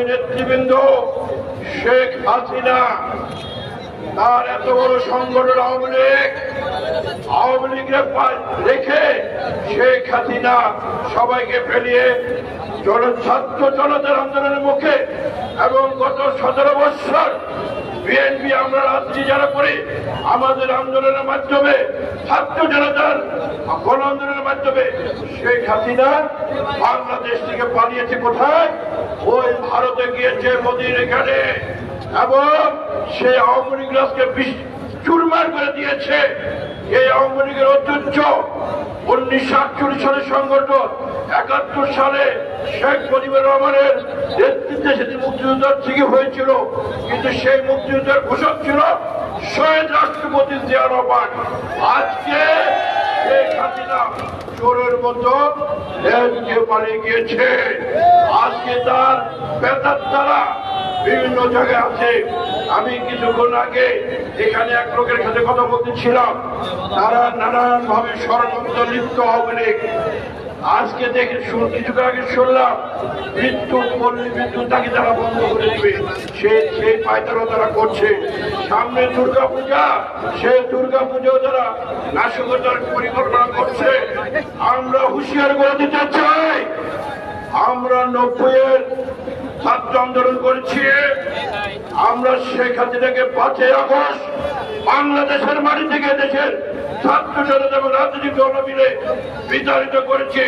নেতৃবৃন্দ শেখ হাসিনা তার এত বড় সংগঠন আওয়ামী লীগের রেখে শেখ হাসিনা সবাইকে ফেলিয়ে ছাত্র জনতার আন্দোলনের মুখে এবং গত 17 বছর বিএনপি আমরা রাজনীতি যারা করি আমাদের আন্দোলনের মাধ্যমে ছাত্র জনতার গণ আন্দোলনের মাধ্যমে শেখ হাসিনা বাংলাদেশ থেকে পালিয়েছে কোথায়? ওই ভারতে গিয়েছে মোদির এখানে এবং সে আওয়ামী লীগ রাজকে চুরমার করে দিয়েছে। এই আওয়ামী লীগের ঐতিহ্য 1948 সালের সংগঠন 71 সালে শেখ মুজিবুর রহমানের নেতৃত্বে সেটি মুক্তিযুদ্ধের থেকে হয়েছিল, কিন্তু সেই মুক্তিযুদ্ধের ঘোষক ছিল শহীদ রাষ্ট্রপতি জিয়া রহমান। আজকে শেখ হাসিনা চোরের মতো পালিয়ে গিয়েছে। আজকে তার বেতার দ্বারা বিভিন্ন জায়গায় আছে। আমি কিছুক্ষণ আগে এখানে এক লোকের সাথে কথা বলতেছিলাম, তারা নানান ভাবে ষড়যন্ত্র লিপ্ত আওয়ামী লীগ। আজকে দেখে কিছুক্ষণ আগে শুনলাম বিদ্যুৎ তাকে তারা বন্ধ করে দিবে, সেই পায়তারা তারা করছে। সামনে দুর্গাপূজা, সেই দুর্গাপূজাও তারা নাশকতার পরিকল্পনা করছে। আমরা হুঁশিয়ার করে দিতে চাই, আমরা 90-এর ছাত্র আন্দোলন করেছি, আমরা শেখ হাসিনাকে 5 আগস্ট বাংলাদেশের মাটি থেকে দেশের ছাত্র জনতা এবং রাজনৈতিক দল মিলে বিতাড়িত করেছি।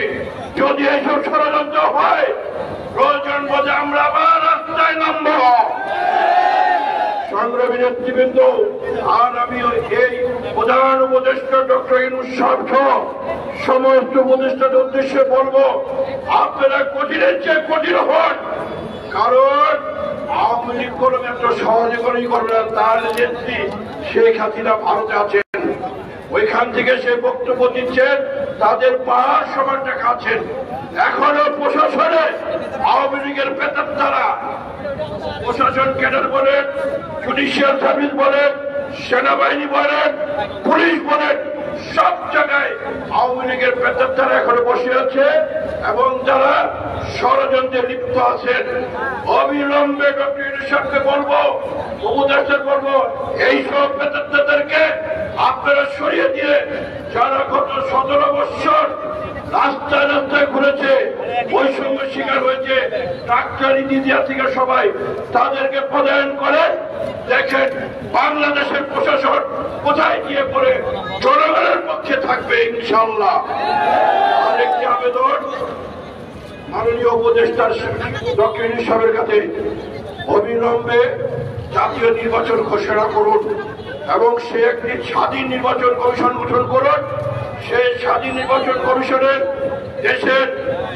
যদি এইসব ষড়যন্ত্র হয় প্রয়োজন বোধে আমরা আবার রাস্তায় নামব। সংগ্রামী নেতৃবৃন্দ, আর আমি এই প্রধান উপদেষ্টা ডক্টর ইউনূস সাহেব সহ সমস্ত উপদেষ্টাদের উদ্দেশ্যে বলবো, আপনারা কঠিনের চেয়ে কঠিন হন। কারণ আওয়ামী লীগ কোনো এত সহজে করেই করবে না। তার নেত্রী শেখ হাসিনা ভারতে আছেন, ওইখান থেকে সে বক্তব্য দিচ্ছেন, তাদের পাহাড় সমান টাকা আছেন। এখনো প্রশাসনে আওয়ামী লীগের বেতন দ্বারা প্রশাসন ক্যাডার বলেন, জুডিশিয়াল সার্ভিস বলেন, সেনাবাহিনী বলেন, পুলিশ বলেন, সব জায়গায় আওয়ামী লীগের বেতন দ্বারা এখনো বসে আছে এবং যারা ষড়যন্ত্রে লিপ্ত আছেন। অবিলম্বে ডক্টর ইউনূস সাহেবকে বলবো, উপদেষ্টা বলবো, এইসব বেতনদাতাদেরকে আপনারা সরিয়ে দিয়ে যারা গত 17 বছর রাস্তায় রাস্তায় ঘুরেছে, বৈষম্যের শিকার হয়েছে, ডাক্তারি দিদিয়া থেকে সবাই তাদেরকে পদায়ন করে দেখেন বাংলাদেশের প্রশাসন কোথায় গিয়ে পড়ে জনগণের পক্ষে থাকবে ইনশাআল্লাহ। আরেকটি আবেদন মাননীয় উপদেষ্টার ডক্টর ইউনূস সাহেবের কাছে, অবিলম্বে জাতীয় নির্বাচন ঘোষণা করুন এবং সে একটি স্বাধীন নির্বাচন কমিশন গঠন করুন। সেই স্বাধীন নির্বাচন কমিশনের দেশের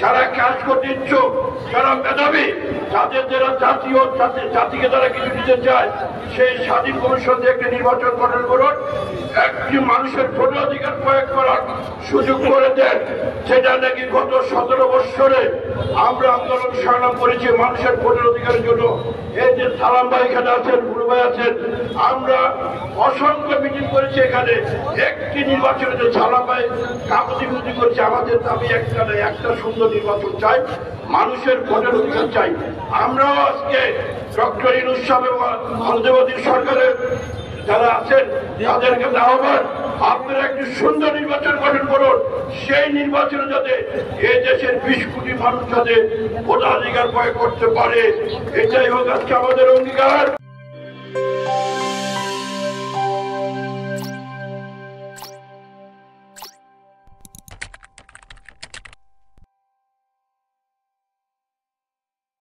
যারা কাজ করতে ইচ্ছুক, যারা মেধাবী, যারা জাতিকে তারা কিছু দিতে চায়, সেই স্বাধীন কমিশন দিয়ে একটি নির্বাচন গঠন করুন। একটি মানুষের ভোট অধিকার প্রয়োগ করার সুযোগ করে দেন, যেটা নাকি গত 17 বছরে আমরা আন্দোলন সংগ্রাম করেছি মানুষের ভোটের অধিকারের জন্য। এই যে সালাম ভাই এখানে আছেন, গুরু ভাই আছেন, আমরা অসংখ্য মিটিং করেছি এখানে। একটি নির্বাচনে যে সালাম ভাই কাগজি বুদ্ধি করছে, আমাদের দাবি একটা নয়, একটা সুন্দর নির্বাচন চাই, মানুষের ভোটের অধিকার চাই। আমরাও আজকে ডক্টর ইউনূস সাহেব এবং অন্তর্বর্তী সরকারের যারা আছেন তাদেরকে আহ্বান, আপনারা একটি সুন্দর নির্বাচন গঠন করুন। সেই নির্বাচনে যাতে এই দেশের 20 কোটি মানুষ যাতে ভোটাধিকার প্রয়োগ করতে পারে, এটাই হোক আজকে আমাদের অঙ্গীকার।